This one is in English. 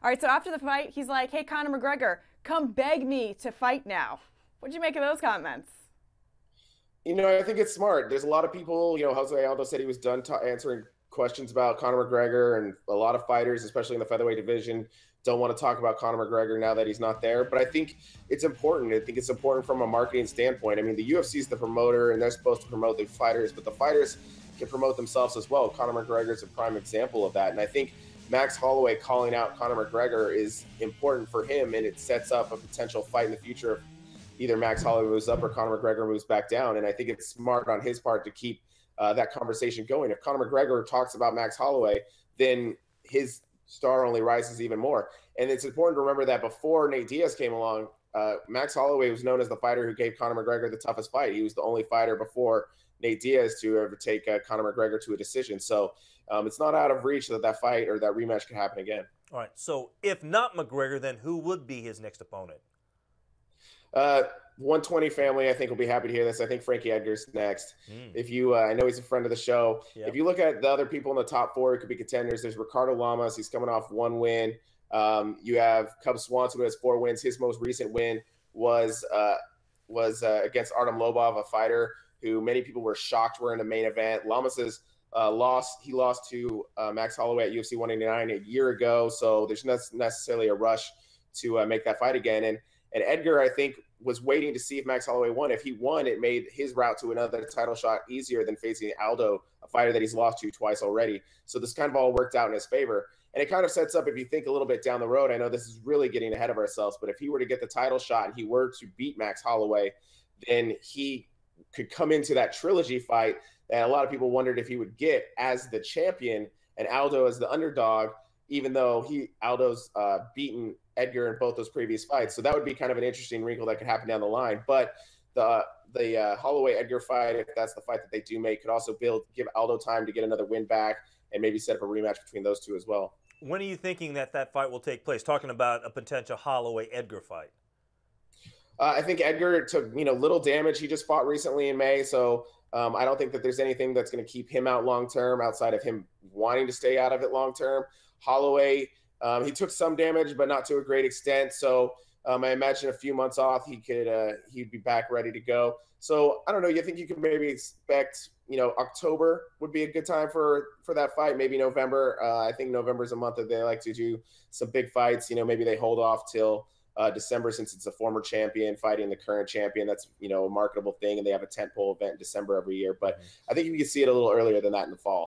All right, so after the fight, he's like, "Hey, Conor McGregor, come beg me to fight now." What'd you make of those comments? I think it's smart. There's a lot of people, Jose Aldo said he was done answering questions about Conor McGregor, and a lot of fighters, especially in the featherweight division, don't want to talk about Conor McGregor now that he's not there. But I think it's important. I think it's important from a marketing standpoint. I mean, the UFC is the promoter, and they're supposed to promote the fighters, but the fighters can promote themselves as well. Conor McGregor is a prime example of that. And I think Max Holloway calling out Conor McGregor is important for him, and it sets up a potential fight in the future either Max Holloway moves up or Conor McGregor moves back down. And I think it's smart on his part to keep that conversation going. If Conor McGregor talks about Max Holloway, then his star only rises even more. And it's important to remember that before Nate Diaz came along, Max Holloway was known as the fighter who gave Conor McGregor the toughest fight. He was the only fighter before Nate Diaz to ever take Conor McGregor to a decision. So it's not out of reach that that fight or that rematch could happen again. All right, so if not McGregor, then who would be his next opponent? 120 family, I think, will be happy to hear this. I think Frankie Edgar's next. If you, I know he's a friend of the show. Yep. If you look at the other people in the top four, it could be contenders. There's Ricardo Lamas. He's coming off one win. You have Cub Swanson, who has 4 wins. His most recent win was against Artem Lobov, a fighter who many people were shocked were in the main event. Lamas's he lost to Max Holloway at UFC 189 a year ago, so there's not necessarily a rush to make that fight again. And Edgar, I think, was waiting to see if Max Holloway won. If he won, it made his route to another title shot easier than facing Aldo, a fighter that he's lost to twice already. So this kind of all worked out in his favor. And it kind of sets up, if you think a little bit down the road, I know this is really getting ahead of ourselves, but if he were to get the title shot and he were to beat Max Holloway, then he could come into that trilogy fight that a lot of people wondered if he would get as the champion and Aldo as the underdog, even though Aldo's beaten Edgar in both those previous fights. So that would be kind of an interesting wrinkle that could happen down the line. But the Holloway Edgar fight, if that's the fight that they do make, could also give Aldo time to get another win back and maybe set up a rematch between those two as well. When are you thinking that fight will take place? Talking about a potential Holloway Edgar fight. I think Edgar took little damage. He just fought recently in May, so I don't think that there's anything that's going to keep him out long term outside of him wanting to stay out of it long term. Holloway, he took some damage, but not to a great extent. So I imagine a few months off, he'd be back ready to go. So I don't know. You think you could maybe expect, October would be a good time for that fight. Maybe November. I think November is a month that they like to do some big fights. Maybe they hold off till December, since it's a former champion fighting the current champion. That's a marketable thing, and they have a tentpole event in December every year. But I think you can see it a little earlier than that in the fall.